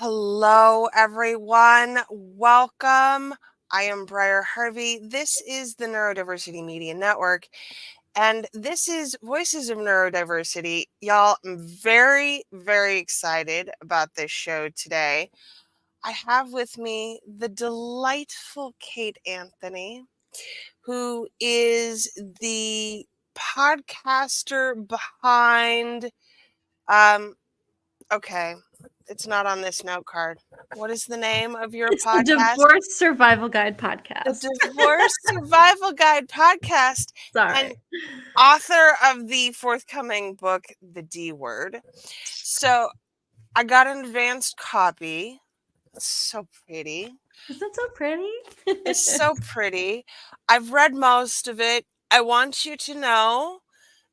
Hello, everyone. Welcome. I am Briar Harvey. This is the Neurodiversity Media Network, and this is Voices of Neurodiversity. Y'all, I'm very, very excited about this show today. I have with me the delightful Kate Anthony, who is the podcaster behind, okay, it's not on this note card. What is the name of your It's podcast? the Divorce Survival Guide The podcast. Divorce Survival Guide podcast. Sorry. And author of the forthcoming book, The D Word. So I got an advanced copy. It's so pretty. Is that so pretty? It's so pretty. I've read most of it. I want you to know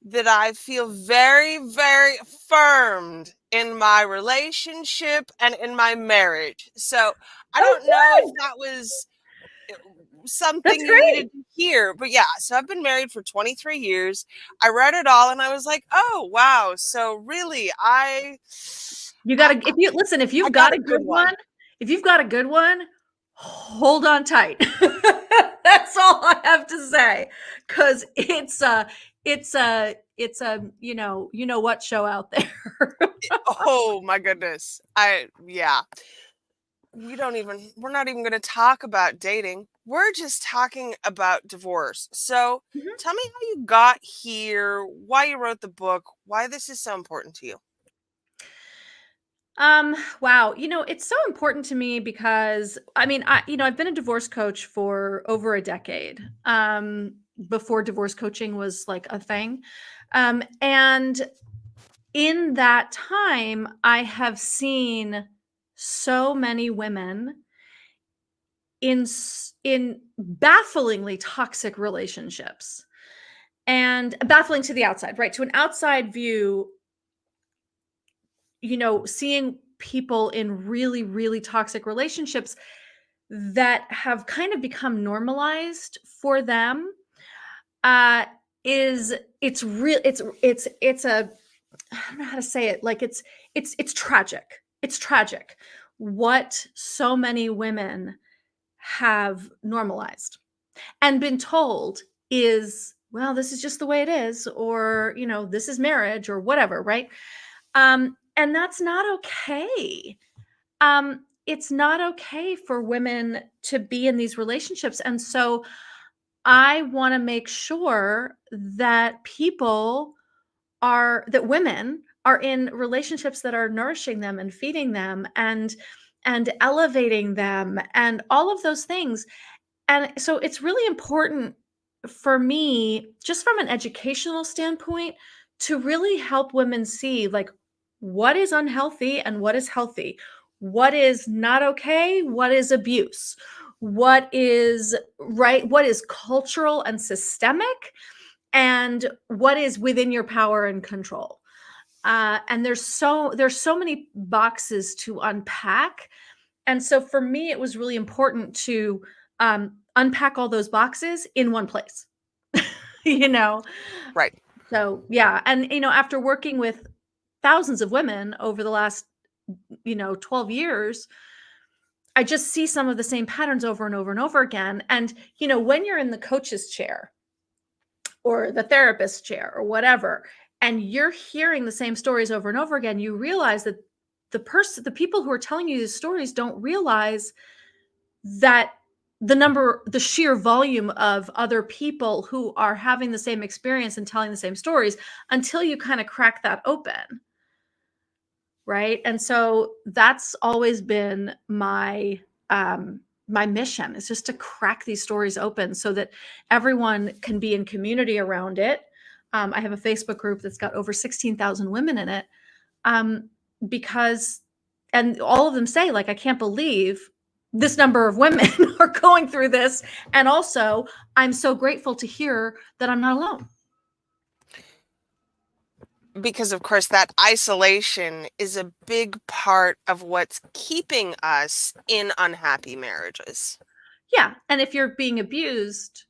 that I feel very, very affirmed in my relationship and in my marriage. So I don't know if that was something you needed to hear, but yeah, so I've been married for 23 years. I read it all and I was like, oh, wow. So really, You got to, if you've got a good one, hold on tight. That's all I have to say. Cause it's a, you know what show out there. Oh my goodness. We're not even going to talk about dating. We're just talking about divorce. So tell me how you got here, why you wrote the book, why this is so important to you. Wow. It's so important to me because I've been a divorce coach for over a decade. Before divorce coaching was like a thing. And in that time, I have seen so many women in bafflingly toxic relationships, and baffling to the outside, right? To an outside view, seeing people in really, really toxic relationships that have kind of become normalized for them, it's real. It's a, I don't know how to say it. Like it's tragic. It's tragic what so many women have normalized and been told is, well, this is just the way it is, or, this is marriage or whatever. Right. And that's not okay. It's not okay for women to be in these relationships. And so I want to make sure that women are in relationships that are nourishing them and feeding them and elevating them and all of those things. And so it's really important for me, just from an educational standpoint, to really help women see like what is unhealthy and what is healthy, what is not okay, what is abuse, what is right, what is cultural and systemic, and what is within your power and control. And there's so many boxes to unpack. And so for me, it was really important to unpack all those boxes in one place. Right. So yeah. And after working with thousands of women over the last 12 years, I just see some of the same patterns over and over and over again. And when you're in the coach's chair or the therapist chair or whatever, and you're hearing the same stories over and over again, you realize that the people who are telling you these stories don't realize that the sheer volume of other people who are having the same experience and telling the same stories until you kind of crack that open. Right. And so that's always been my mission, is just to crack these stories open so that everyone can be in community around it. I have a Facebook group that's got over 16,000 women in it, because, and all of them say, like, I can't believe this number of women are going through this. And also, I'm so grateful to hear that I'm not alone. Because, of course, that isolation is a big part of what's keeping us in unhappy marriages. Yeah. And if you're being abused,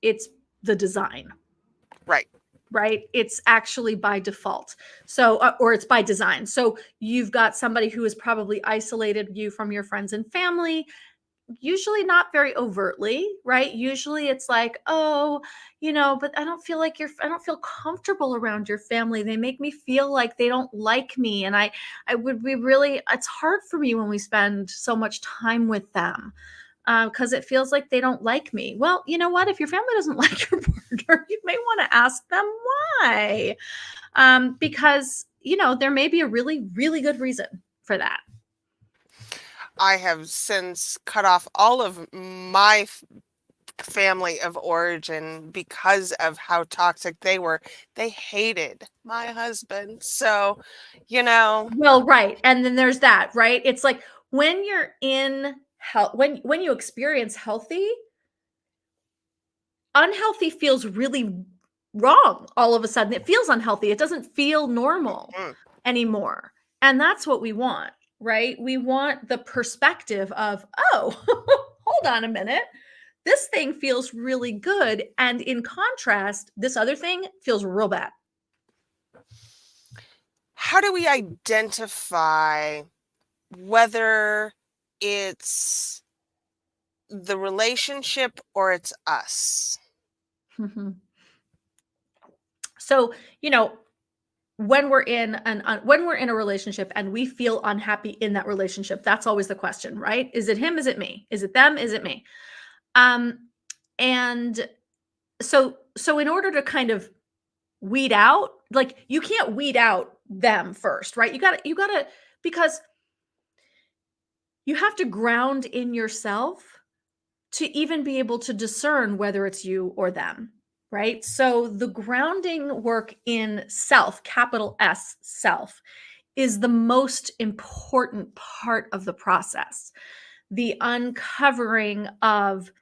it's the design. Right. right? It's actually by default. So, or it's by design. So you've got somebody who has probably isolated you from your friends and family, usually not very overtly, right? Usually it's like, oh, but I don't feel like I don't feel comfortable around your family. They make me feel like they don't like me. And I would be really, it's hard for me when we spend so much time with them because it feels like they don't like me. Well, you know what? If your family doesn't like your partner, you may want to ask them why. Because, there may be a really, really good reason for that. I have since cut off all of my family of origin because of how toxic they were. They hated my husband. So, Well, right. And then there's that, right? It's like when you're in health, when you experience healthy, unhealthy feels really wrong all of a sudden. It feels unhealthy. It doesn't feel normal anymore. And that's what we want, right? We want the perspective of, oh, hold on a minute. This thing feels really good. And in contrast, this other thing feels real bad. How do we identify whether it's the relationship or it's us? So, when we're in a relationship and we feel unhappy in that relationship, that's always the question, right? Is it him? Is it me? Is it them? Is it me? Um, and so in order to kind of weed out, like you can't weed out them first, right? You gotta because you have to ground in yourself to even be able to discern whether it's you or them, right? So the grounding work in self, capital S, self, is the most important part of the process. The uncovering of,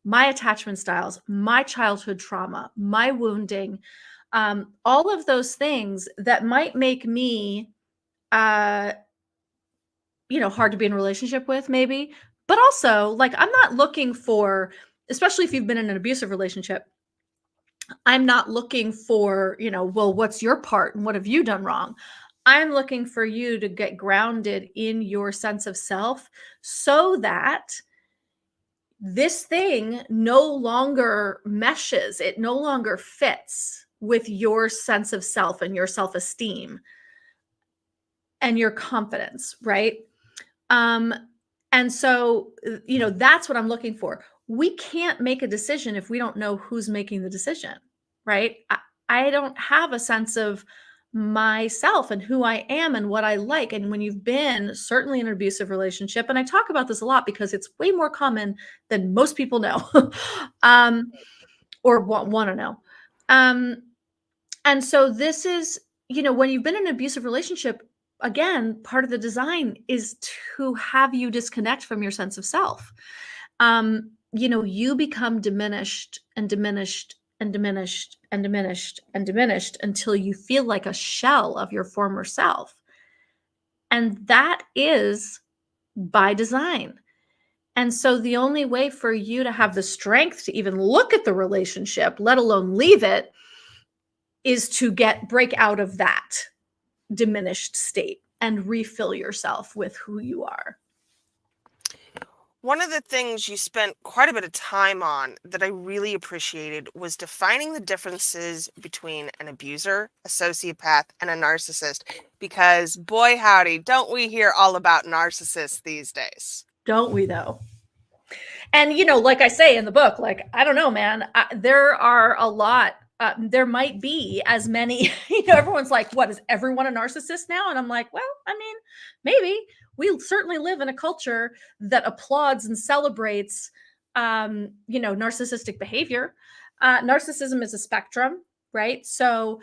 my attachment styles, my childhood trauma, my wounding, all of those things that might make me, hard to be in a relationship with, maybe. But also, like, I'm not looking for, especially if you've been in an abusive relationship, I'm not looking for, well, what's your part and what have you done wrong? I'm looking for you to get grounded in your sense of self so that this thing no longer meshes, it no longer fits with your sense of self and your self esteem and your confidence, right? Um, and so, that's what I'm looking for. We can't make a decision if we don't know who's making the decision, right? I don't have a sense of myself and who I am and what I like. And when you've been certainly in an abusive relationship, and I talk about this a lot because it's way more common than most people know, or want to know. And so this is, when you've been in an abusive relationship, again, part of the design is to have you disconnect from your sense of self. You become diminished and diminished and diminished and diminished and diminished until you feel like a shell of your former self. And that is by design. And so the only way for you to have the strength to even look at the relationship, let alone leave it, is to break out of that diminished state and refill yourself with who you are. One of the things you spent quite a bit of time on that I really appreciated was defining the differences between an abuser, a sociopath, and a narcissist. Because boy, howdy, don't we hear all about narcissists these days? Don't we, though? And, like I say in the book, like, I don't know, man, there are a lot. There might be as many, everyone's like, what, is everyone a narcissist now? And I'm like, well, I mean, maybe. We certainly live in a culture that applauds and celebrates, narcissistic behavior. Narcissism is a spectrum, right? So,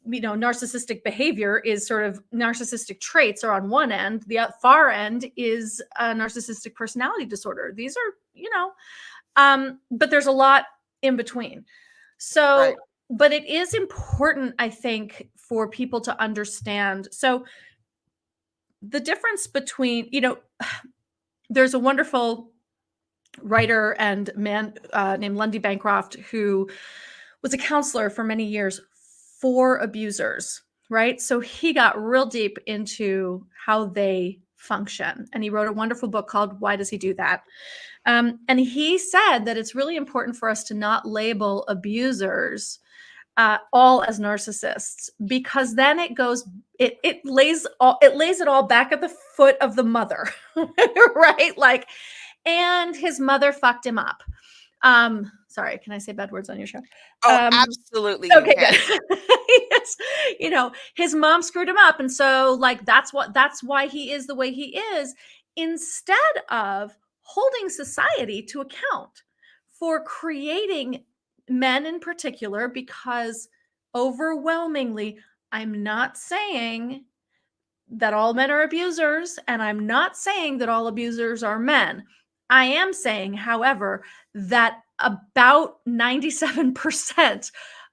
narcissistic behavior is sort of narcissistic traits are on one end. The far end is a narcissistic personality disorder. These are, but there's a lot in between. So, Right. but it is important, I think, for people to understand. So the difference between, there's a wonderful writer and man named Lundy Bancroft who was a counselor for many years for abusers, right? So he got real deep into how they function. And he wrote a wonderful book called Why Does He Do That? And he said that it's really important for us to not label abusers all as narcissists, because then it lays it all back at the foot of the mother, right? Like, and his mother fucked him up. Sorry, can I say bad words on your show? Oh, absolutely. You Okay, can. good. Yes. His mom screwed him up. And so like, that's why he is the way he is, instead of holding society to account for creating men in particular, because overwhelmingly, I'm not saying that all men are abusers, and I'm not saying that all abusers are men. I am saying, however, that about 97%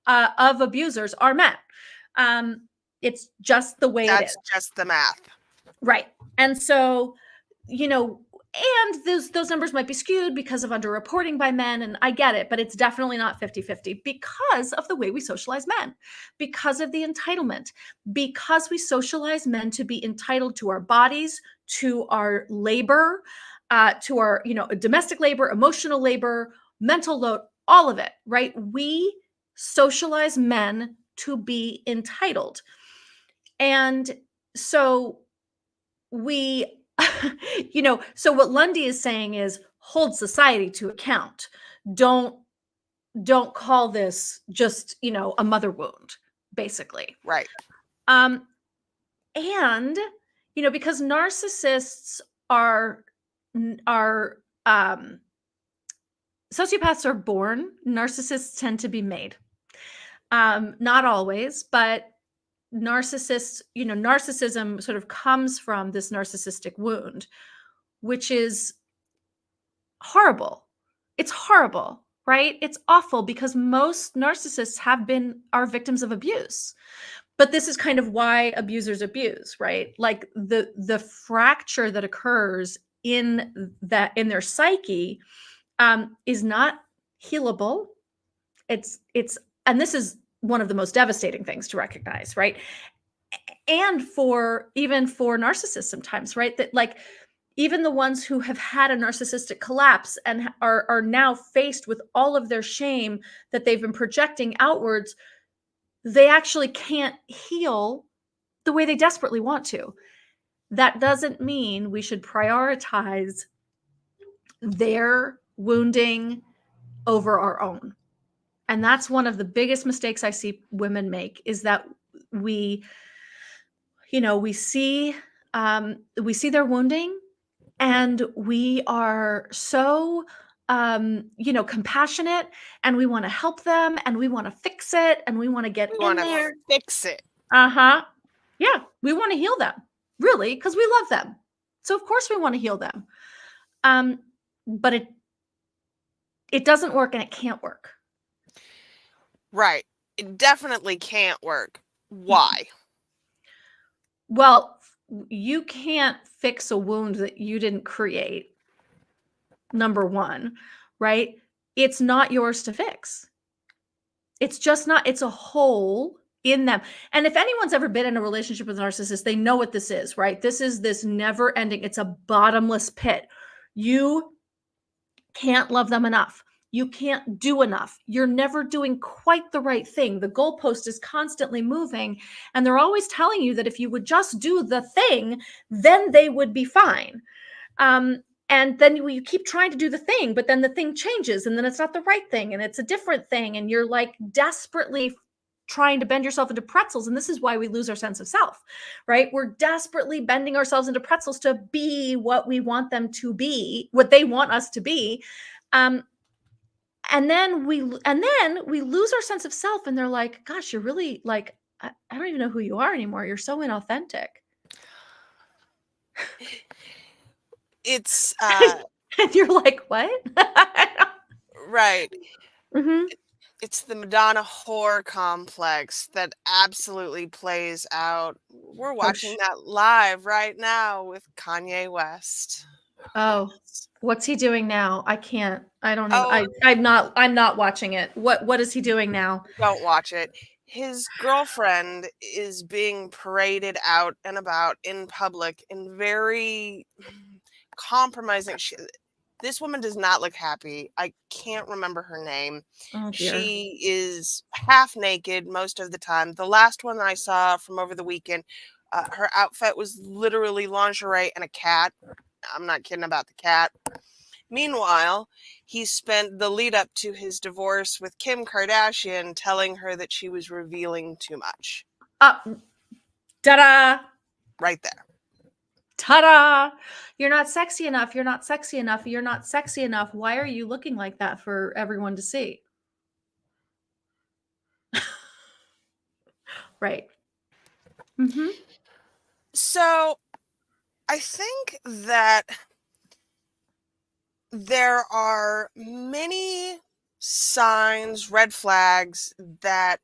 of abusers are men. It's just the way it is. That's just the math. Right. And so, and those numbers might be skewed because of underreporting by men, and I get it, but it's definitely not 50-50 because of the way we socialize men, because of the entitlement, because we socialize men to be entitled to our bodies, to our labor, to our, domestic labor, emotional labor, mental load, all of it, right? We socialize men to be entitled. And so so what Lundy is saying is hold society to account. Don't call this just, a mother wound, basically. Right. And, because narcissists are sociopaths are born, narcissists tend to be made. Not always, but narcissism sort of comes from this narcissistic wound, which is horrible. It's horrible, right? It's awful, because most narcissists are victims of abuse. But this is kind of why abusers abuse, right? Like the fracture that occurs in their psyche is not healable. And this is one of the most devastating things to recognize, right? And even for narcissists sometimes, right? That like even the ones who have had a narcissistic collapse and are now faced with all of their shame that they've been projecting outwards, they actually can't heal the way they desperately want to. That doesn't mean we should prioritize their wounding over our own. And that's one of the biggest mistakes I see women make, is that we see their wounding, and we are so compassionate, and we want to help them, and we want to fix it, and we want to get in there. Fix it. Yeah, we want to heal them, really, because we love them. So of course we want to heal them. But it doesn't work, and it can't work. Right. It definitely can't work. Why? Well, you can't fix a wound that you didn't create. Number one, right? It's not yours to fix. It's just not, it's a hole in them. And if anyone's ever been in a relationship with a narcissist, they know what this is, right? This is this never ending, it's a bottomless pit. You can't love them enough. You can't do enough. You're never doing quite the right thing. The goalpost is constantly moving, and they're always telling you that if you would just do the thing, then they would be fine. And then you keep trying to do the thing, but then the thing changes, and then it's not the right thing, and it's a different thing, and you're like desperately trying to bend yourself into pretzels. And this is why we lose our sense of self, right? We're desperately bending ourselves into pretzels to be what we want them to be, what they want us to be. And then we lose our sense of self, and they're like, gosh, you're really like, I don't even know who you are anymore. You're so inauthentic. It's and you're like, what? Right. Mm-hmm. It's the Madonna whore complex that absolutely plays out. We're watching that live right now with Kanye West. Oh, what's he doing now? I can't. I don't even. I'm not watching it. What is he doing now? Don't watch it. his girlfriend is being paraded out and about in public in very compromising. This woman does not look happy. I can't remember her name. Oh dear. She is half naked most of the time. The last one I saw from over the weekend, her outfit was literally lingerie and a cat. I'm not kidding about the cat. Meanwhile, he spent the lead up to his divorce with Kim Kardashian telling her that she was revealing too much. Ta-da! Right there. Ta-da! You're not sexy enough. You're not sexy enough. You're not sexy enough. Why are you looking like that for everyone to see? Right. Mm-hmm. So I think that there are many signs, red flags that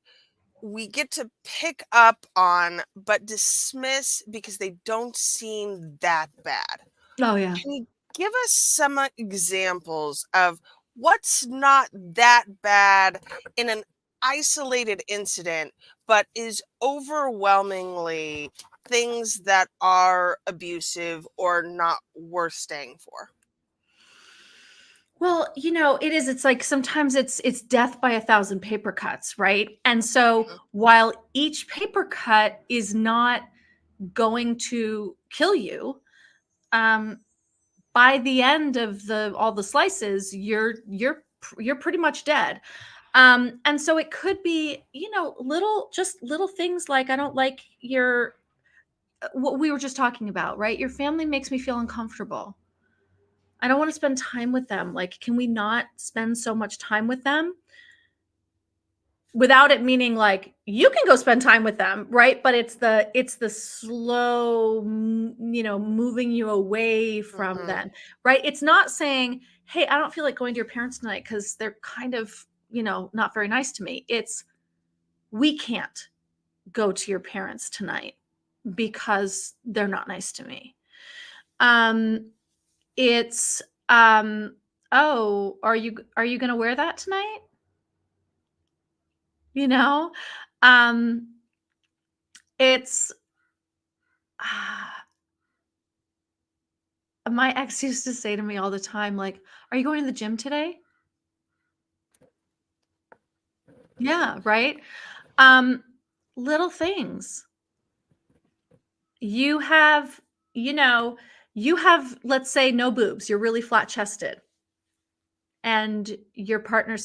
we get to pick up on but dismiss because they don't seem that bad. Oh yeah. Can you give us some examples of what's not that bad in an isolated incident, but is overwhelmingly things that are abusive or not worth staying for? Well, it is. It's like sometimes it's death by 1,000 paper cuts, right? And so Mhm. while each paper cut is not going to kill you, um, by the end of all the slices, you're pretty much dead. And so it could be, little things like I don't like your what we were just talking about, right? Your family makes me feel uncomfortable. I don't want to spend time with them. Like, can we not spend so much time with them? Without it meaning like you can go spend time with them, right? But it's the slow, moving you away from Mhm. them, right? It's not saying, "Hey, I don't feel like going to your parents tonight because they're kind of, not very nice to me." It's we can't go to your parents tonight because they're not nice to me. Um, it's oh, are you going to wear that tonight? You know? Um, it's my ex used to say to me all the time, like, "Are you going to the gym today?" Yeah, right? Um, little things. You have, you know, you have, let's say, no boobs. You're really flat chested. And your partner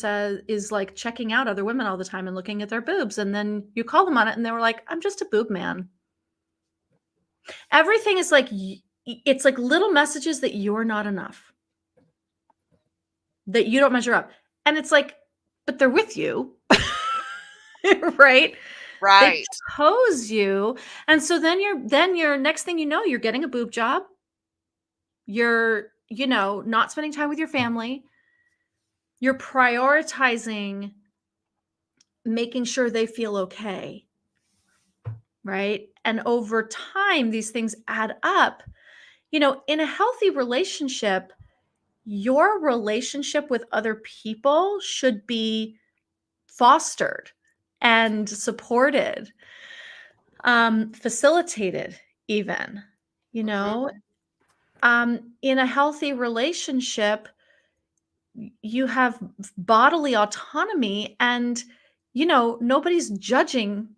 is like checking out other women all the time and looking at their boobs. And then you call them on it and they were like, "I'm just a boob man." Everything is like, it's like little messages that you're not enough, that you don't measure up. And it's like, but they're with you, right? They Right. chose you. And so then you're next thing you know, you're getting a boob job. You're, not spending time with your family. You're prioritizing making sure they feel okay, right? And over time, these things add up. In a healthy relationship, your relationship with other people should be fostered and supported, facilitated even, you Mhm. know? In a healthy relationship, you have bodily autonomy and, nobody's judging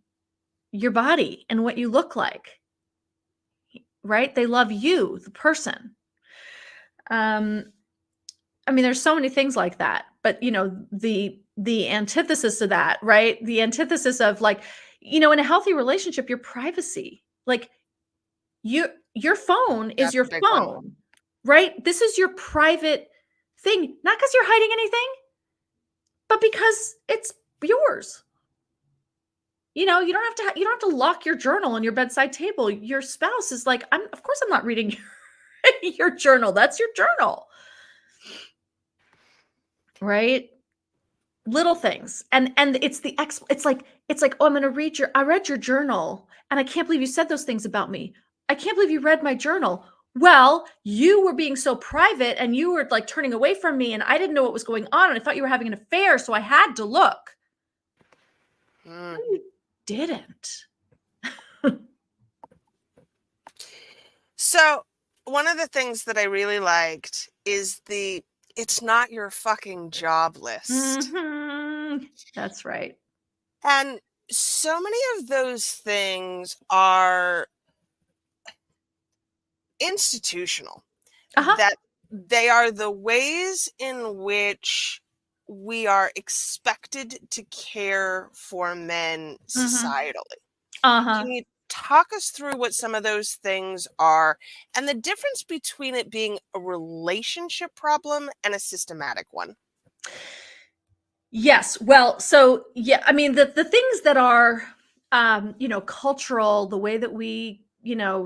your body and what you look like, right? They love you, the person. Um, I mean, there's so many things like that, but the antithesis of that, right? The antithesis of like, in a healthy relationship, your privacy, like your phone is That's your a big one. phone, right? This is your private thing, not because you're hiding anything, but because it's yours. You don't have to lock your journal on your bedside table. Your spouse is like, of course I'm not reading your journal. That's your journal, right? Little things. And it's like, "Oh, I read your journal and I can't believe you said those things about me. I can't believe you read my journal." Well, you were being so private and you were like turning away from me and I didn't know what was going on and I thought you were having an affair, so I had to look. Mm. didn't. So one of the things that I really liked is it's not your fucking job list. That's right. And so many of those things are institutional, Uh-huh. that they are the ways in which we are expected to care for men societally. Uh-huh. Can you talk us through what some of those things are and the difference between it being a relationship problem and a systematic one? Yes. Well, so yeah, I mean the things that are cultural, the way that we,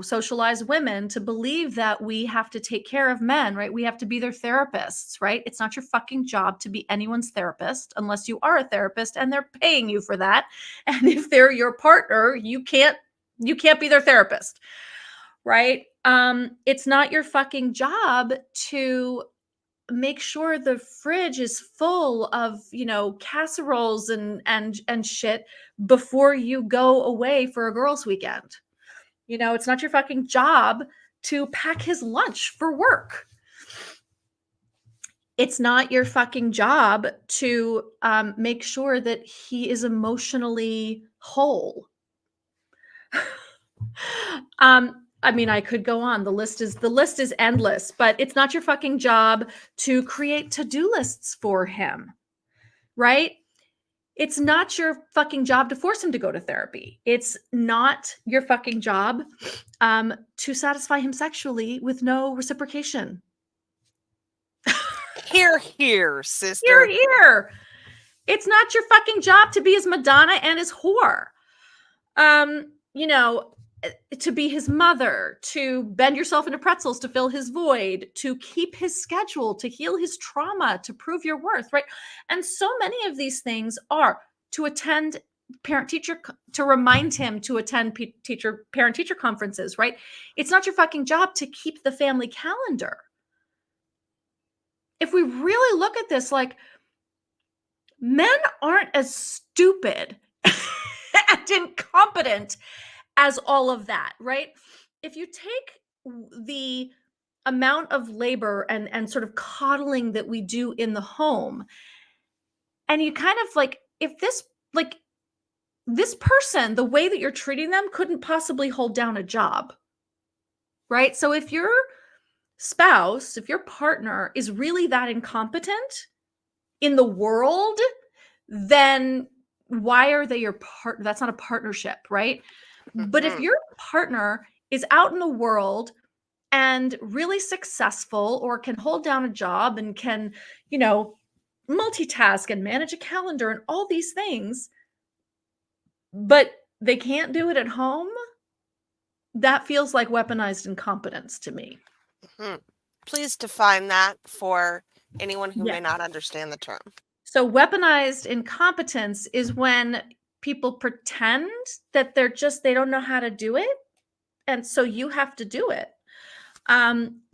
socialize women to believe that we have to take care of men, right? We have to be their therapists, right? It's not your fucking job to be anyone's therapist unless you are a therapist and they're paying you for that. And if they're your partner, you can't be their therapist, right? It's not your fucking job to make sure the fridge is full of, casseroles and shit before you go away for a girls weekend. It's not your fucking job to pack his lunch for work. It's not your fucking job to make sure that he is emotionally whole. I mean, I could go on. The list is endless, but it's not your fucking job to create to-do lists for him, right? It's not your fucking job to force him to go to therapy. It's not your fucking job to satisfy him sexually with no reciprocation. Here, here, Here, sister. here. It's not your fucking job to be his Madonna and his whore. Um, you know, to be his mother, to bend yourself into pretzels to fill his void, to keep his schedule, to heal his trauma, to prove your worth, right? And so many of these things are to attend parent teacher, to remind him to attend parent teacher conferences, right? It's not your fucking job to keep the family calendar. If we really look at this, like, men aren't as stupid and incompetent as all of that, right? If you take the amount of labor and sort of coddling that we do in the home, and you kind of like, if this person, the way that you're treating them couldn't possibly hold down a job, right? So if your spouse, if your partner is really that incompetent in the world, then why are they your partner? That's not a partnership, right? But if your partner is out in the world and really successful, or can hold down a job and can, multitask and manage a calendar and all these things, but they can't do it at home, that feels like weaponized incompetence to me. Mhm. Please define that for anyone who Yeah. may not understand the term. So weaponized incompetence is when people pretend that they don't know how to do it, and so you have to do it.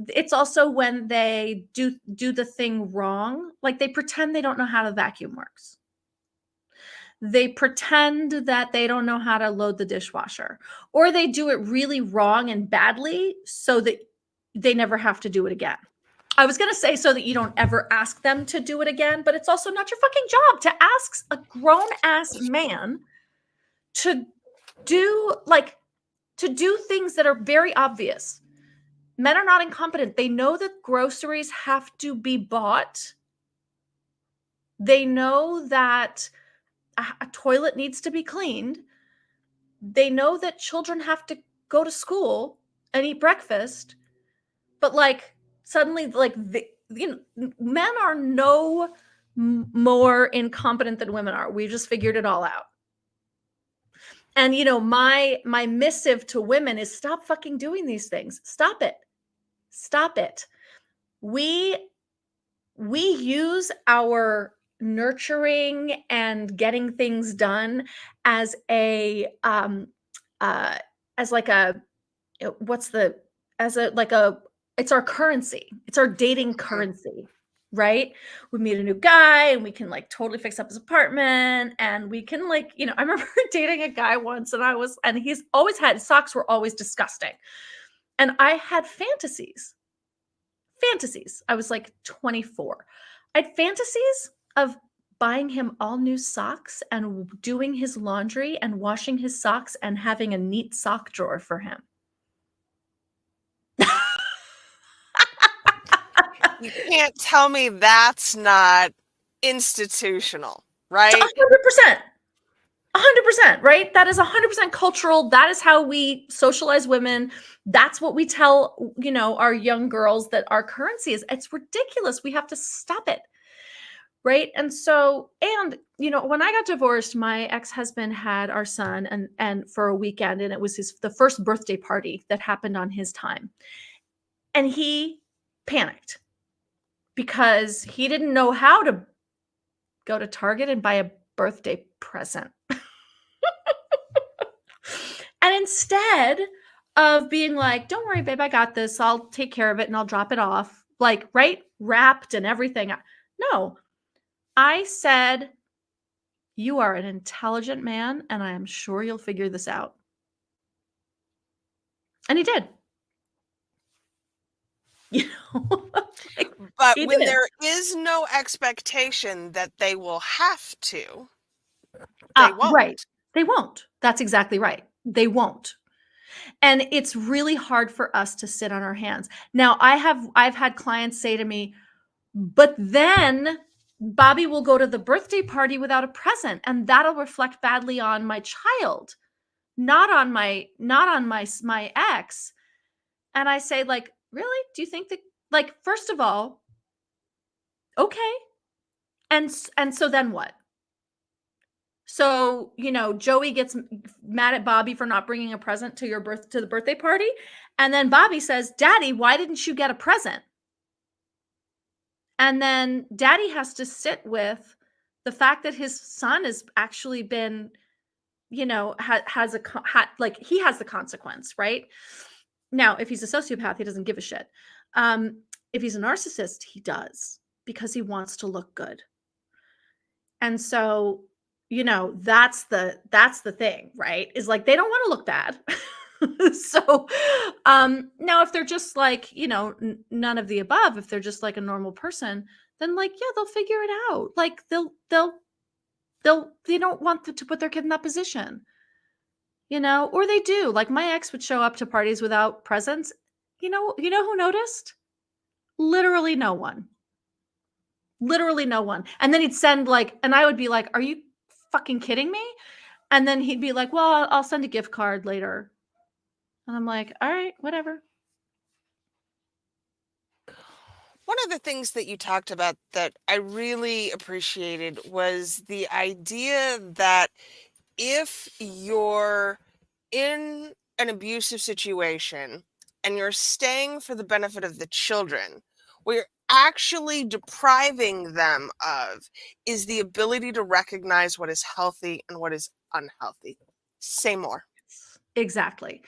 It's also when they do the thing wrong, like they pretend they don't know how the vacuum works. They pretend that they don't know how to load the dishwasher, or they do it really wrong and badly so that they never have to do it again. I was going to say so that you don't ever ask them to do it again, but it's also not your fucking job to ask a grown ass man to do things that are very obvious. Men are not incompetent. They know that groceries have to be bought. They know that a toilet needs to be cleaned. They know that children have to go to school and eat breakfast. But like suddenly, like men are no more incompetent than women are. We just figured it all out. And my missive to women is stop fucking doing these things. Stop it. Stop it. We use our nurturing and getting things done as a as like a what's the as a like a it's our currency. It's our dating currency. right? We meet a new guy and we can like totally fix up his apartment, and we can like, I remember dating a guy once, and he's always had, his socks were always disgusting. And I had fantasies. I was like 24. I had fantasies of buying him all new socks and doing his laundry and washing his socks and having a neat sock drawer for him. You can't tell me that's not institutional, right? 100%. 100%, right? That is 100% cultural. That is how we socialize women. That's what we tell, our young girls that our currency is. It's ridiculous. We have to stop it. Right. And so, when I got divorced, my ex-husband had our son and for a weekend, and it was the first birthday party that happened on his time. And he panicked because he didn't know how to go to Target and buy a birthday present. And instead of being like, don't worry, babe, I got this, I'll take care of it and I'll drop it off, like, right, wrapped and everything. No, I said, you are an intelligent man, and I am sure you'll figure this out. And he did. Like, But he when did. there is no expectation that they will have to, they won't. Right. They won't. That's exactly right. They won't. And it's really hard for us to sit on our hands. Now, I've had clients say to me, but then Bobby will go to the birthday party without a present, and that'll reflect badly on my child, not on my ex. And I say, like, really? Do you think that, like, first of all, okay. And so then what? So, Joey gets mad at Bobby for not bringing a present to the birthday party. And then Bobby says, Daddy, why didn't you get a present? And then Daddy has to sit with the fact that his son has actually been, he has the consequence, right? Now, if he's a sociopath, he doesn't give a shit. If he's a narcissist, he does, because he wants to look good. And so, that's the thing, right? Is like, they don't want to look bad. So, now if they're just like, none of the above, if they're just like a normal person, then like, yeah, they'll figure it out. Like they don't want to put their kid in that position, or they do. Like, my ex would show up to parties without presents. You know who noticed? Literally no one. Literally no one. And then he'd send and I would be like, are you fucking kidding me? And then he'd be like, well, I'll send a gift card later. And I'm like, all right, whatever. One of the things that you talked about that I really appreciated was the idea that if you're in an abusive situation and you're staying for the benefit of the children, what you're actually depriving them of is the ability to recognize what is healthy and what is unhealthy. Say more. Exactly.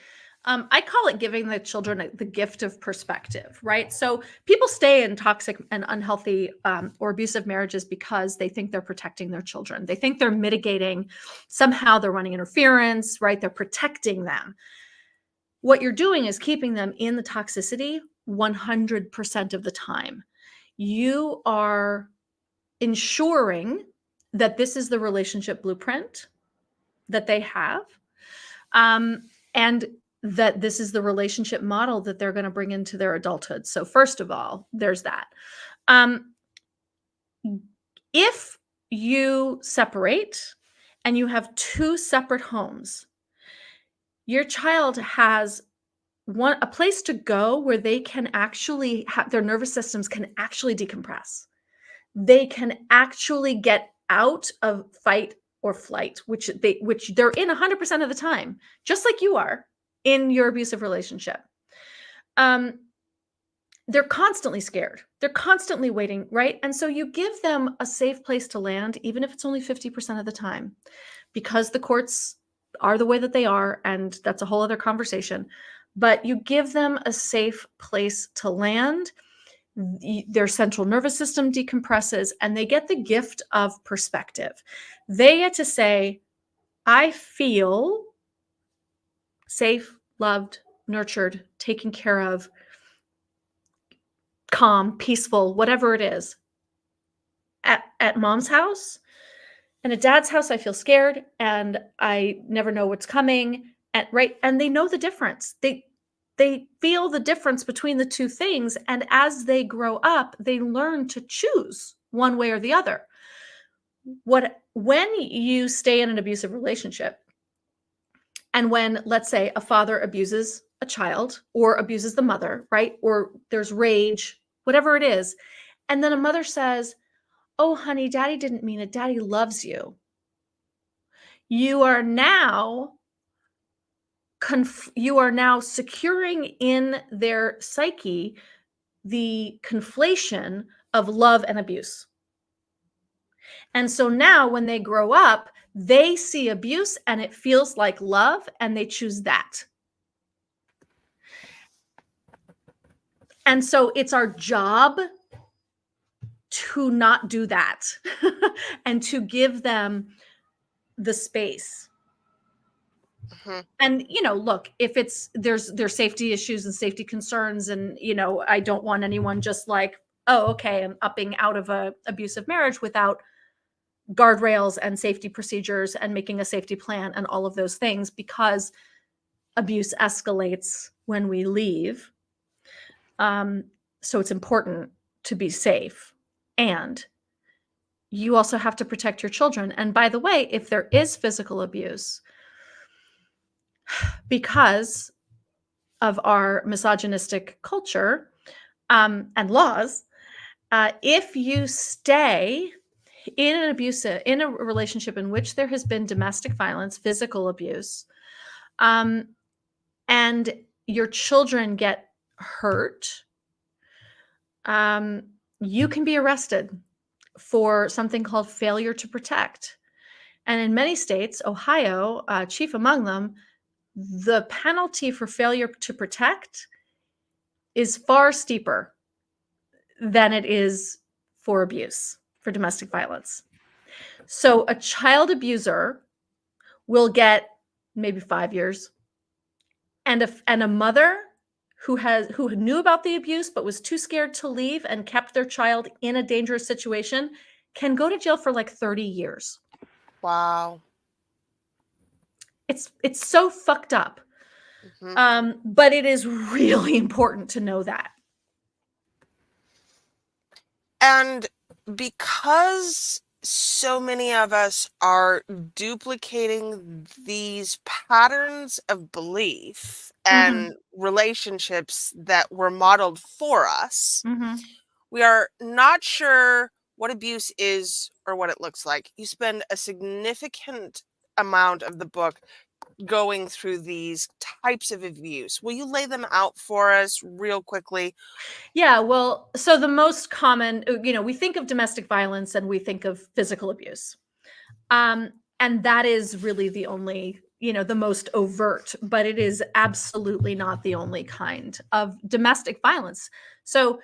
I call it giving the children the gift of perspective, right? So people stay in toxic and unhealthy or abusive marriages because they think they're protecting their children. They think they're mitigating. Somehow they're running interference, right? They're protecting them. What you're doing is keeping them in the toxicity 100% of the time. You are ensuring that this is the relationship blueprint that they have. And that this is the relationship model that they're going to bring into their adulthood. So first of all, there's that. If you separate and you have two separate homes, your child has a place to go where they can actually have their nervous systems can actually decompress. They can actually get out of fight or flight, which they're in 100% of the time, just like you are in your abusive relationship. They're constantly scared. They're constantly waiting, right? And so you give them a safe place to land, even if it's only 50% of the time, because the courts are the way that they are, and that's a whole other conversation. But you give them a safe place to land. their central nervous system decompresses, and they get the gift of perspective. They get to say, I feel safe, loved, nurtured, taken care of, calm, peaceful, whatever it is, at mom's house. And at dad's house, I feel scared and I never know what's coming. And they know the difference. They feel the difference between the two things. And as they grow up, they learn to choose one way or the other. When you stay in an abusive relationship, and when, let's say, a father abuses a child or abuses the mother, right? Or there's rage, whatever it is. And then a mother says, oh, honey, daddy didn't mean it. Daddy loves you. You are now securing in their psyche the conflation of love and abuse. And so now when they grow up, they see abuse and it feels like love, and they choose that. And so it's our job to not do that and to give them the space. Mm-hmm. And, look, if there's safety issues and safety concerns, and, I don't want anyone just like, oh, okay, I'm upping out of a abusive marriage without guardrails and safety procedures and making a safety plan and all of those things, because abuse escalates when we leave. So it's important to be safe. And you also have to protect your children. And by the way, if there is physical abuse, because of our misogynistic culture and laws, if you stay in a relationship in which there has been domestic violence, physical abuse, and your children get hurt, you can be arrested for something called failure to protect. And in many states, Ohio, chief among them, the penalty for failure to protect is far steeper than it is for abuse, for domestic violence. So a child abuser will get maybe 5 years, and a mother who knew about the abuse but was too scared to leave and kept their child in a dangerous situation can go to jail for like 30 years. Wow. It's so fucked up. Mm-hmm. But it is really important to know that. And because so many of us are duplicating these patterns of belief and relationships that were modeled for us, we are not sure what abuse is or what it looks like. You spend a significant amount of the book going through these types of abuse. Will you lay them out for us real quickly? Yeah, well, so the most common, we think of domestic violence and we think of physical abuse. And that is really the only, the most overt, but it is absolutely not the only kind of domestic violence. So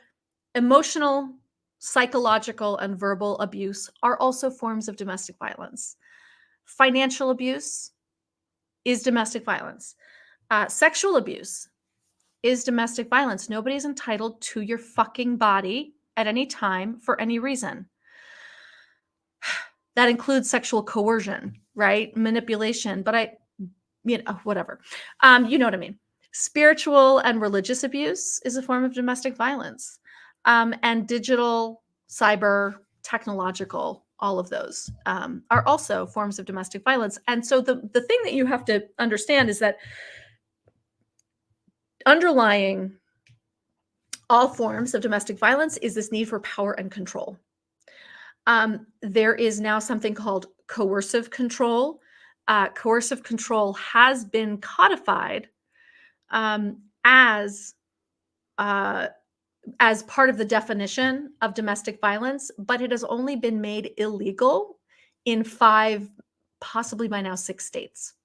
emotional, psychological, and verbal abuse are also forms of domestic violence. Financial abuse is domestic violence. Sexual abuse is domestic violence. Nobody's entitled to your fucking body at any time for any reason. That includes sexual coercion, right? Manipulation, but whatever. You know what I mean. Spiritual and religious abuse is a form of domestic violence. And digital, cyber, technological, all of those are also forms of domestic violence. And so the thing that you have to understand is that underlying all forms of domestic violence is this need for power and control. There is now something called coercive control. Coercive control has been codified as part of the definition of domestic violence, but it has only been made illegal in 5, possibly by now 6 states.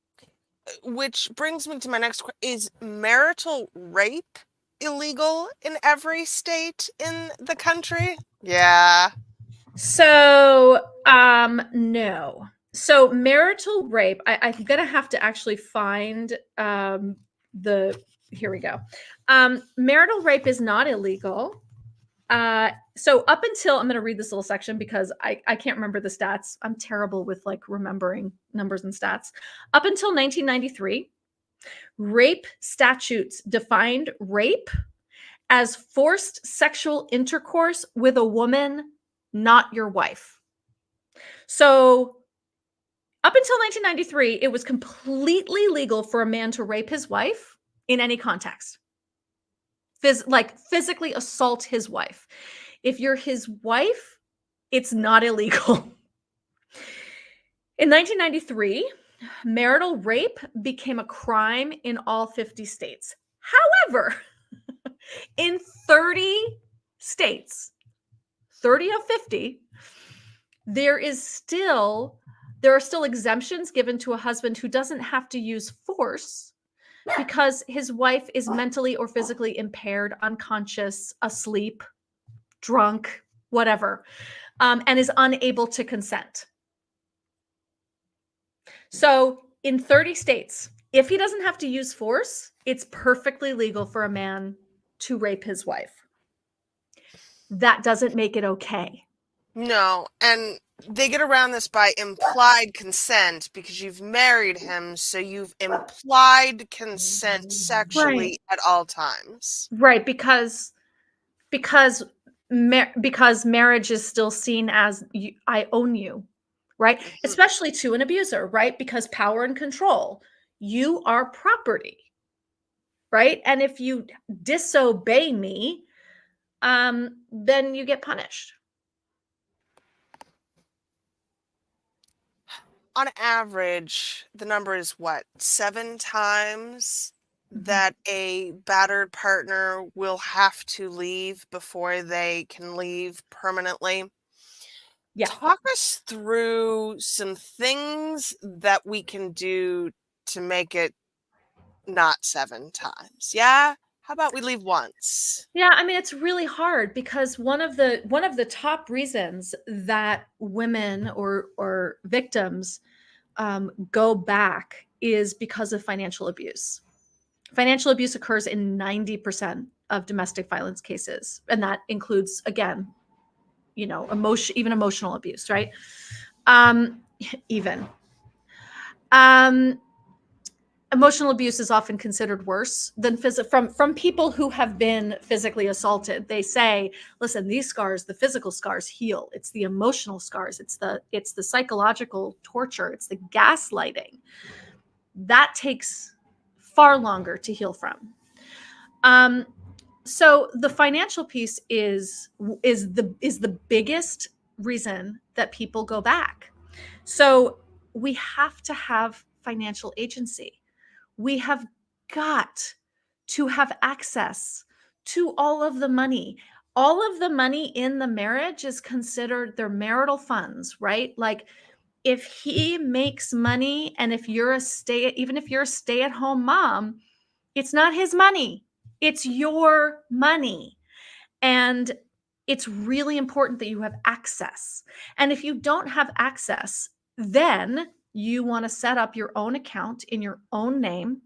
Which brings me to my next question. Is marital rape illegal in every state in the country? Yeah. So, no. So marital rape, I'm gonna have to actually find here we go. Marital rape is not illegal. So up until I'm going to read this little section because I can't remember the stats. I'm terrible with like remembering numbers and stats. Up until 1993, rape statutes defined rape as forced sexual intercourse with a woman, not your wife. So up until 1993, it was completely legal for a man to rape his wife in any context. Like physically assault his wife. If you're his wife, it's not illegal. In 1993, marital rape became a crime in all 50 states. However, in 30 states, 30 of 50, there are still exemptions given to a husband who doesn't have to use force because his wife is mentally or physically impaired, unconscious, asleep, drunk, whatever, and is unable to consent. So in 30 states, if he doesn't have to use force, it's perfectly legal for a man to rape his wife. That doesn't make it okay. No, and they get around this by implied consent because you've married him, so you've implied consent sexually at all times. Right, because marriage is still seen as I own you, right? Mm-hmm. Especially to an abuser, right? Because power and control, you are property, right? And if you disobey me, then you get punished. On average, the number is what, 7 times that a battered partner will have to leave before they can leave permanently? Yeah. Talk us through some things that we can do to make it not 7 times. Yeah? How about we leave once? Yeah, I mean, it's really hard because one of the top reasons that women or victims go back is because of financial abuse. Financial abuse occurs in 90% of domestic violence cases, and that includes, again, even emotional abuse, right? Even. Emotional abuse is often considered worse than from people who have been physically assaulted. They say, listen, these scars, the physical scars heal. It's the emotional scars. It's the psychological torture. It's the gaslighting. That takes far longer to heal from. So the financial piece is the biggest reason that people go back. So we have to have financial agency. We have got to have access to all of the money. All of the money in the marriage is considered their marital funds, right? Like if he makes money and even if you're a stay-at-home mom, it's not his money. It's your money. And it's really important that you have access. And if you don't have access, then you want to set up your own account in your own name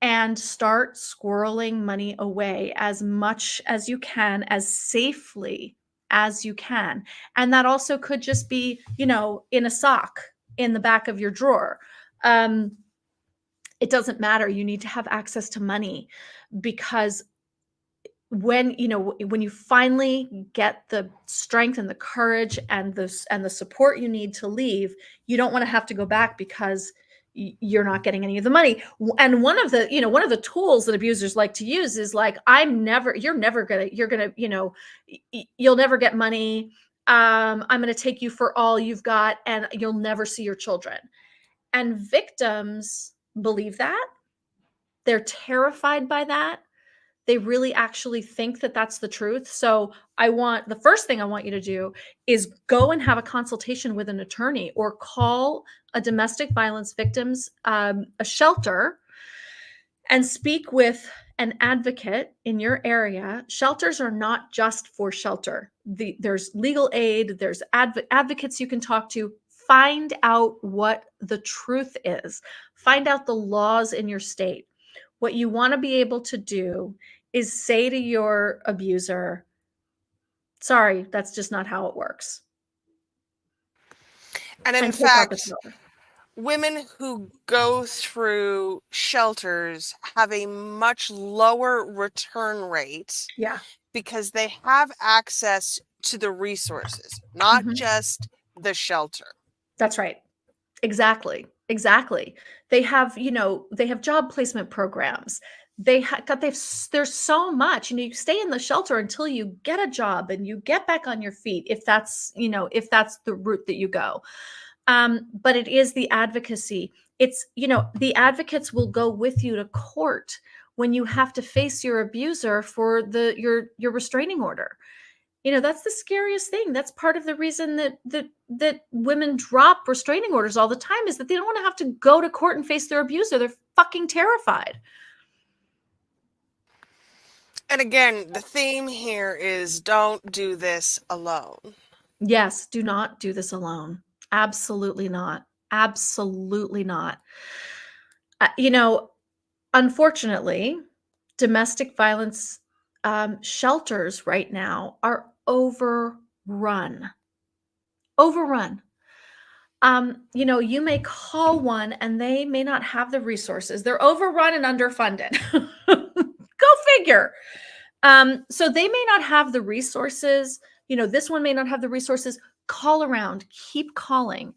and start squirreling money away as much as you can, as safely as you can. And that also could just be, in a sock in the back of your drawer. It doesn't matter. You need to have access to money because when you finally get the strength and the courage and the support you need to leave, you don't want to have to go back because you're not getting any of the money. And one of the tools that abusers like to use is like, you'll never get money. I'm going to take you for all you've got and you'll never see your children. And victims believe that. They're terrified by that. They really actually think that that's the truth. So the first thing I want you to do is go and have a consultation with an attorney or call a domestic violence victims, a shelter, and speak with an advocate in your area. Shelters are not just for shelter. There's legal aid, there's advocates you can talk to. Find out what the truth is. Find out the laws in your state. What you want to be able to do is say to your abuser, sorry, that's just not how it works. And in take out the fact, shelter. women who go through shelters have a much lower return rate Yeah. because they have access to the resources, not Mhm. just the shelter. That's right. Exactly. They have, they have job placement programs. There's so much, you stay in the shelter until you get a job and you get back on your feet, if that's the route that you go. But it is the advocacy. It's, the advocates will go with you to court when you have to face your abuser for your restraining order. That's the scariest thing. That's part of the reason that women drop restraining orders all the time, is that they don't want to have to go to court and face their abuser. They're fucking terrified. And again, the theme here is don't do this alone. Yes, do not do this alone. Absolutely not. Absolutely not. Unfortunately, domestic violence shelters right now are overrun. You may call one and they may not have the resources. They're overrun and underfunded. Go figure. So they may not have the resources. This one may not have the resources. Call around, keep calling.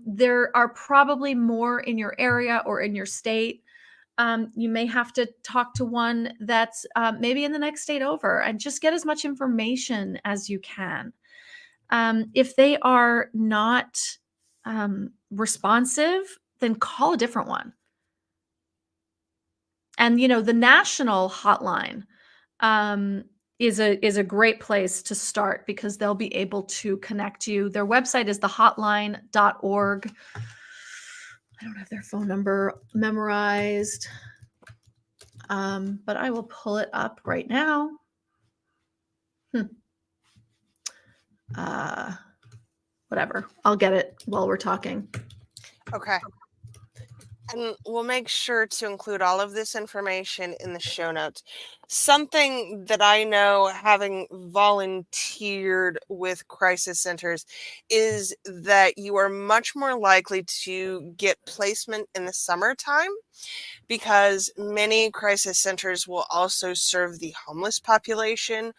There are probably more in your area or in your state. You may have to talk to one that's maybe in the next state over, and just get as much information as you can. If they are not responsive, then call a different one. And the national hotline is a great place to start, because they'll be able to connect you. Their website is thehotline.org. I don't have their phone number memorized, but I will pull it up right now. Whatever. I'll get it while we're talking. Okay. And we'll make sure to include all of this information in the show notes. Something that I know, having volunteered with crisis centers, is that you are much more likely to get placement in the summertime, because many crisis centers will also serve the homeless population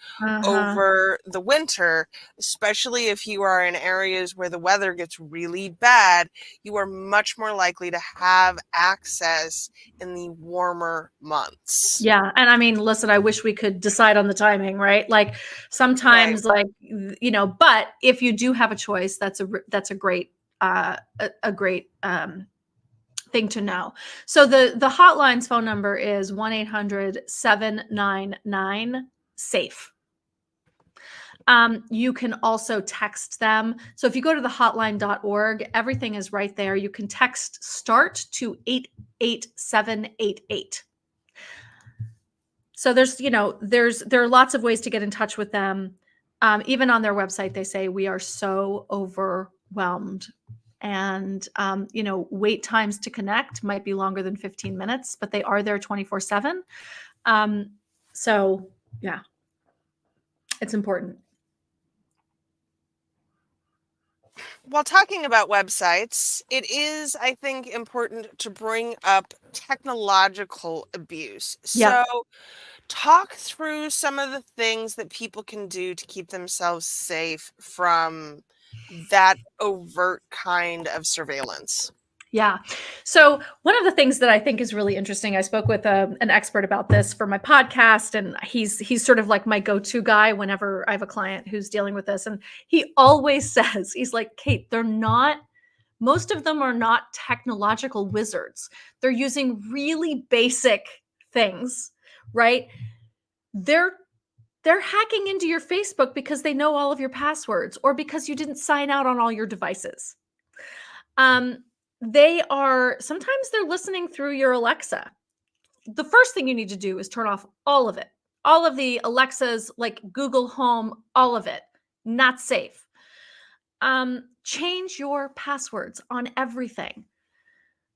over the winter, especially if you are in areas where the weather gets really bad. You are much more likely to have access in the warmer months. Yeah. And I mean, listen, I wish we could decide on the timing, right? Like sometimes, but if you do have a choice, that's a great, thing to know. So the hotline's phone number is 1-800-799-SAFE. You can also text them. So if you go to thehotline.org, everything is right there. You can text START to 88788. So there are lots of ways to get in touch with them. Even on their website, they say, we are so overwhelmed. And, wait times to connect might be longer than 15 minutes, but they are there 24/7. So yeah, it's important. While talking about websites, it is, I think, important to bring up technological abuse. Yeah. So talk through some of the things that people can do to keep themselves safe from that overt kind of surveillance. Yeah. So one of the things that I think is really interesting, I spoke with an expert about this for my podcast, and he's sort of like my go-to guy whenever I have a client who's dealing with this. And he always says, he's like, Kate, most of them are not technological wizards. They're using really basic things, right? They're hacking into your Facebook because they know all of your passwords, or because you didn't sign out on all your devices. Sometimes they're listening through your Alexa. the first thing you need to do is turn off all of it. All of the Alexas, like Google Home, all of it. Not safe. Change your passwords on everything.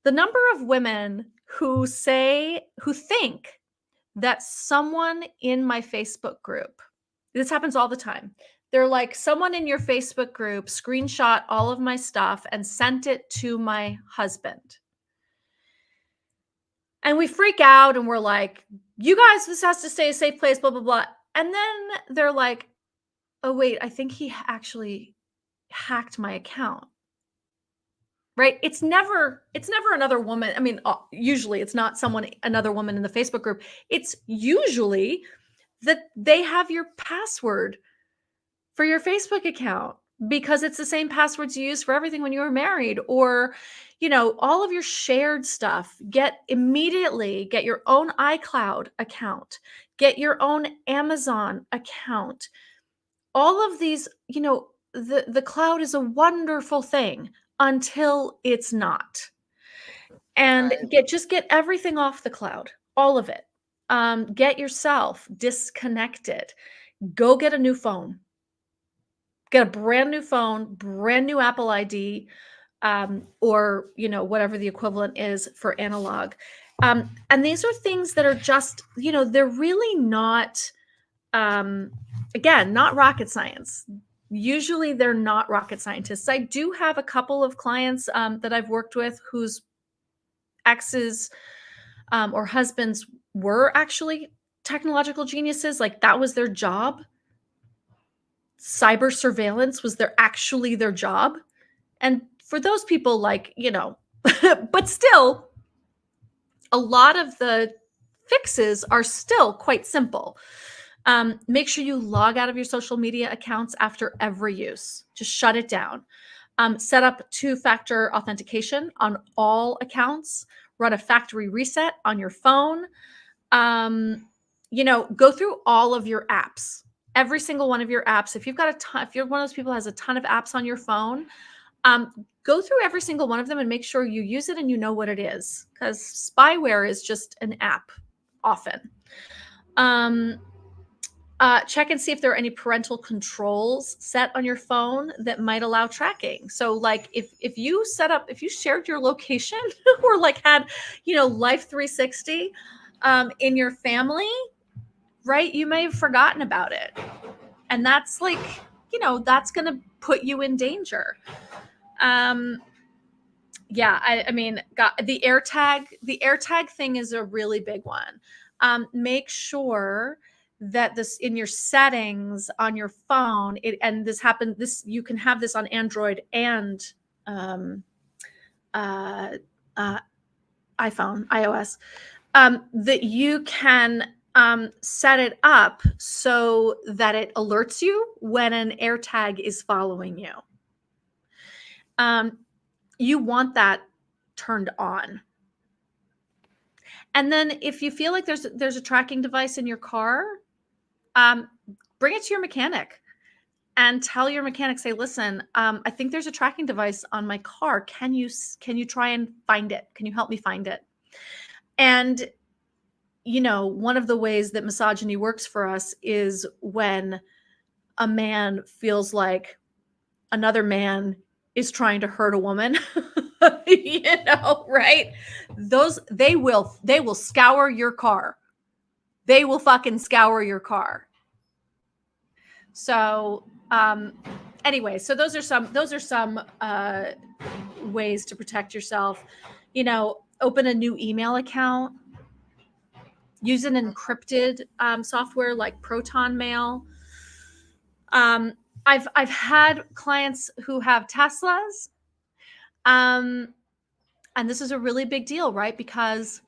The number of women who think that someone in my Facebook group, this happens all the time. They're like, someone in your Facebook group screenshot all of my stuff and sent it to my husband. And we freak out and we're like, you guys, this has to stay a safe place, blah, blah, blah. And then they're like, oh, wait, I think he actually hacked my account. Right? It's never another woman. I mean, usually it's not another woman in the Facebook group. It's usually that they have your password for your Facebook account because it's the same passwords you use for everything when you were married, or, all of your shared stuff. Immediately get your own iCloud account, get your own Amazon account. All of these, the cloud is a wonderful thing until it's not. And Right. get everything off the cloud, all of it. Get yourself disconnected. Go get a new phone. Get a brand new phone, brand new Apple ID, or whatever the equivalent is for analog. And these are things that are just, they're really not, again, not rocket science. Usually they're not rocket scientists. I do have a couple of clients that I've worked with whose exes or husbands were actually technological geniuses. Like, that was their job. Cyber surveillance was actually their job. And for those people, but still, a lot of the fixes are still quite simple. Make sure you log out of your social media accounts after every use. Just shut it down. Set up 2-factor authentication on all accounts. Run a factory reset on your phone. Go through all of your apps. Every single one of your apps. If you're one of those people who has a ton of apps on your phone, go through every single one of them and make sure you use it and you know what it is, because spyware is just an app often. Check and see if there are any parental controls set on your phone that might allow tracking. So, like, if you shared your location or had, Life 360 in your family, right? You may have forgotten about it. And that's that's going to put you in danger. Yeah, I mean, the AirTag thing is a really big one. Make sure that this in your settings on your phone, you can have this on Android and iPhone, iOS, that you can set it up so that it alerts you when an AirTag is following you. You want that turned on. And then if you feel like there's a tracking device in your car, bring it to your mechanic and tell your mechanic, say, listen, I think there's a tracking device on my car. Can you try and find it? Can you help me find it? And, one of the ways that misogyny works for us is when a man feels like another man is trying to hurt a woman, right? They will scour your car. They will fucking scour your car. So, anyway, so those are some ways to protect yourself. Open a new email account. Use an encrypted software like Proton Mail. I've had clients who have Teslas, and this is a really big deal, right? Because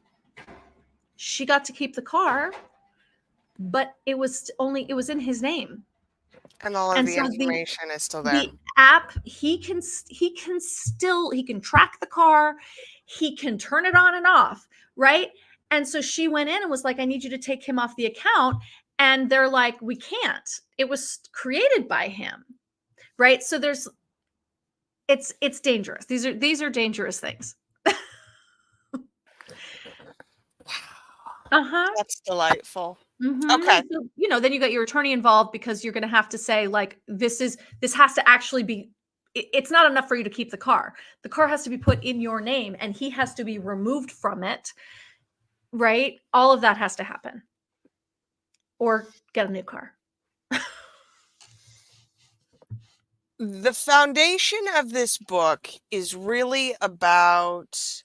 she got to keep the car, but it was in his name, And all of and the so information is still there. the app, he can track the car, he can turn it on and off, right? And so she went in and was like, I need you to take him off the account. And they're like, we can't. It was created by him, right? So it's dangerous. These are dangerous things. Uh-huh. That's delightful. Mhm. Okay. So, then you got your attorney involved because you're gonna have to say, like, this has to actually be it's not enough for you to keep the car. The car has to be put in your name, and he has to be removed from it, right? All of that has to happen. Or get a new car. The foundation of this book is really about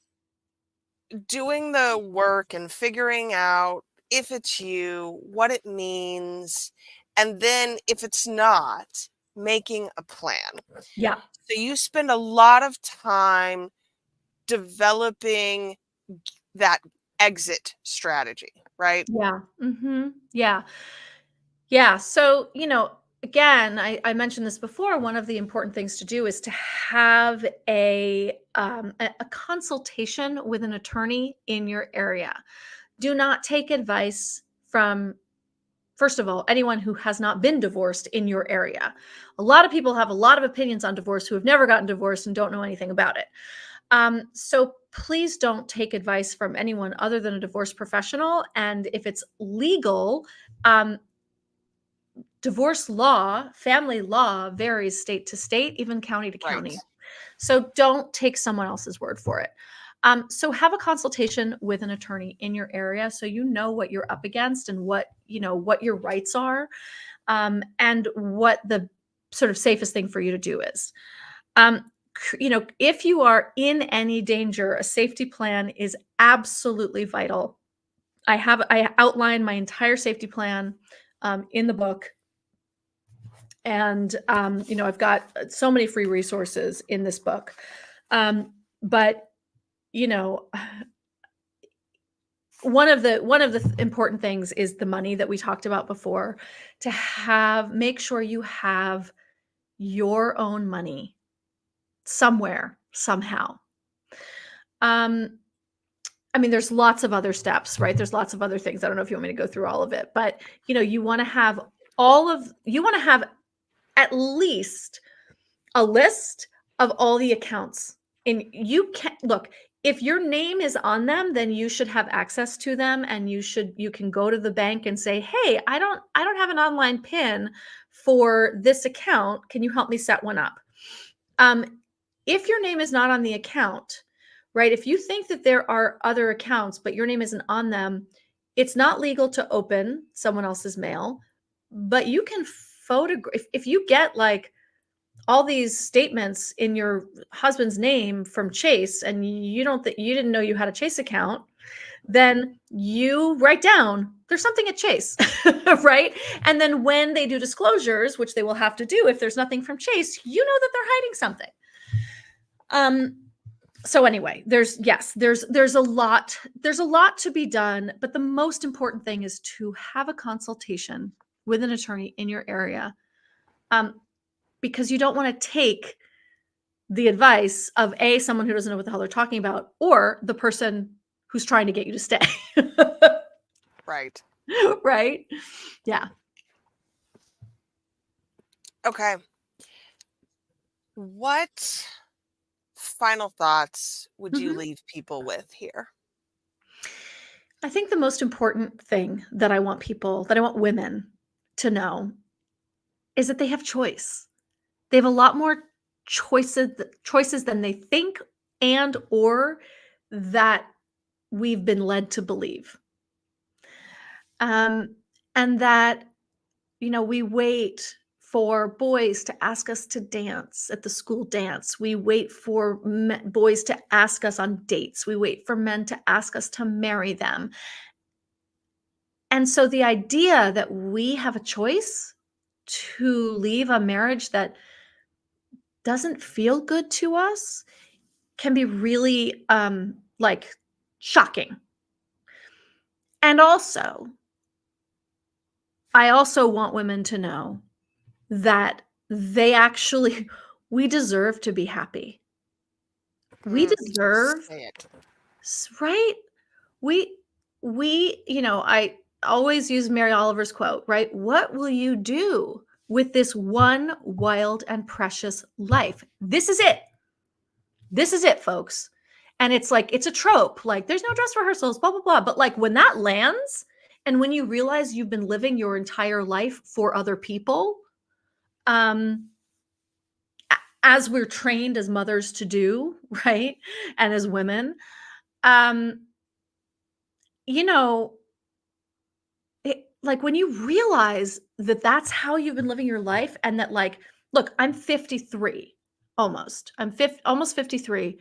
doing the work and figuring out if it's you, what it means, and then if it's not, making a plan. Yeah. So you spend a lot of time developing that exit strategy, right? Yeah. Mhm. Yeah. Yeah. So, again, I mentioned this before. One of the important things to do is to have a consultation with an attorney in your area. Do not take advice from, first of all, anyone who has not been divorced in your area. A lot of people have a lot of opinions on divorce who have never gotten divorced and don't know anything about it. So please don't take advice from anyone other than a divorce professional. And if it's legal, um, divorce law, family law varies state to state, even county to Right. county. So don't take someone else's word for it. So have a consultation with an attorney in your area so you know what you're up against and what your rights are, and what the sort of safest thing for you to do is. If you are in any danger, a safety plan is absolutely vital. I outline my entire safety plan in the book. And I've got so many free resources in this book. But you know, one of the important things is the money that we talked about before. To make sure you have your own money somewhere, somehow. Um, I mean, there's lots of other steps, right? There's lots of other things. I don't know if you want me to go through all of it, but you want to have at least a list of all the accounts. And you can look, if your name is on them, then you should have access to them, and you can go to the bank and say, "Hey, I don't have an online PIN for this account. Can you help me set one up?" If your name is not on the account, right? If you think that there are other accounts but your name isn't on them, it's not legal to open someone else's mail, but you can photograph if you get like all these statements in your husband's name from Chase, and you didn't know you had a Chase account, then you write down there's something at Chase, right? And then when they do disclosures, which they will have to do if there's nothing from Chase, you know that they're hiding something. So anyway, there's a lot to be done, but the most important thing is to have a consultation with an attorney in your area, because you don't want to take the advice of someone who doesn't know what the hell they're talking about, or the person who's trying to get you to stay. Right. Right? Yeah. Okay. What final thoughts would you Mhm. leave people with here? I think the most important thing that I want women to know is that they have choice. They have a lot more choices than they think, and or that we've been led to believe. Um, and that we wait for boys to ask us to dance at the school dance. We wait for boys to ask us on dates. We wait for men to ask us to marry them. And so the idea that we have a choice to leave a marriage that doesn't feel good to us can be really like shocking. And also, I also want women to know that we deserve to be happy. We deserve, Say it. right? We I always use Mary Oliver's quote, right? What will you do with this one wild and precious life? This is it. This is it, folks. And it's like, it's a trope. Like, there's no dress rehearsals, blah, blah, blah. But like, when that lands, and when you realize you've been living your entire life for other people, as we're trained as mothers to do, right? And as women, you know, like when you realize that that's how you've been living your life, and that, like, look, I'm 53 almost. Almost 53.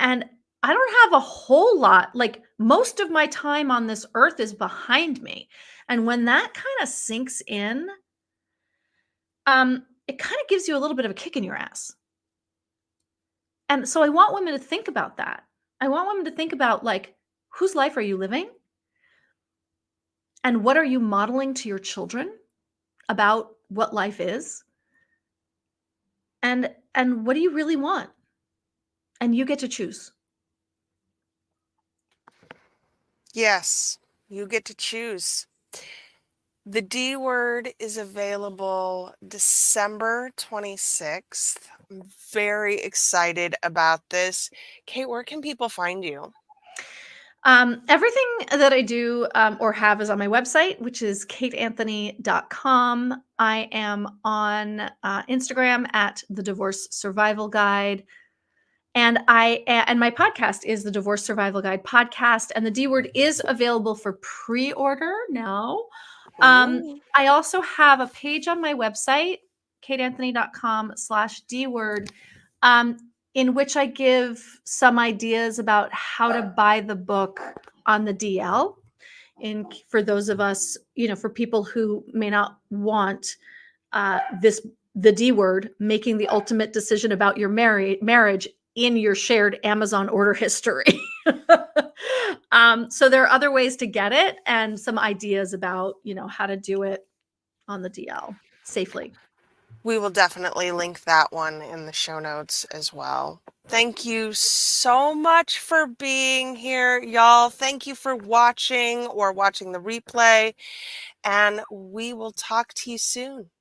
And I don't have a whole lot, like, most of my time on this earth is behind me. And when that kind of sinks in, it kind of gives you a little bit of a kick in your ass. And so I want women to think about that. I want women to think about, like, whose life are you living? And what are you modeling to your children about what life is? And what do you really want? And you get to choose. Yes, you get to choose. The D Word is available December 26th. I'm very excited about this. Kate, where can people find you? Everything that I do or have is on my website, which is kateanthony.com. I am on Instagram at The Divorce Survival Guide. And my podcast is the Divorce Survival Guide podcast. And the D Word is available for pre-order now. I also have a page on my website, kateanthony.com/dword, in which I give some ideas about how to buy the book on the DL. For those of us, for people who may not want the D Word, making the ultimate decision about your marriage in your shared Amazon order history. So there are other ways to get it, and some ideas about, how to do it on the DL safely. We will definitely link that one in the show notes as well. Thank you so much for being here, y'all. Thank you for watching or watching the replay, and we will talk to you soon.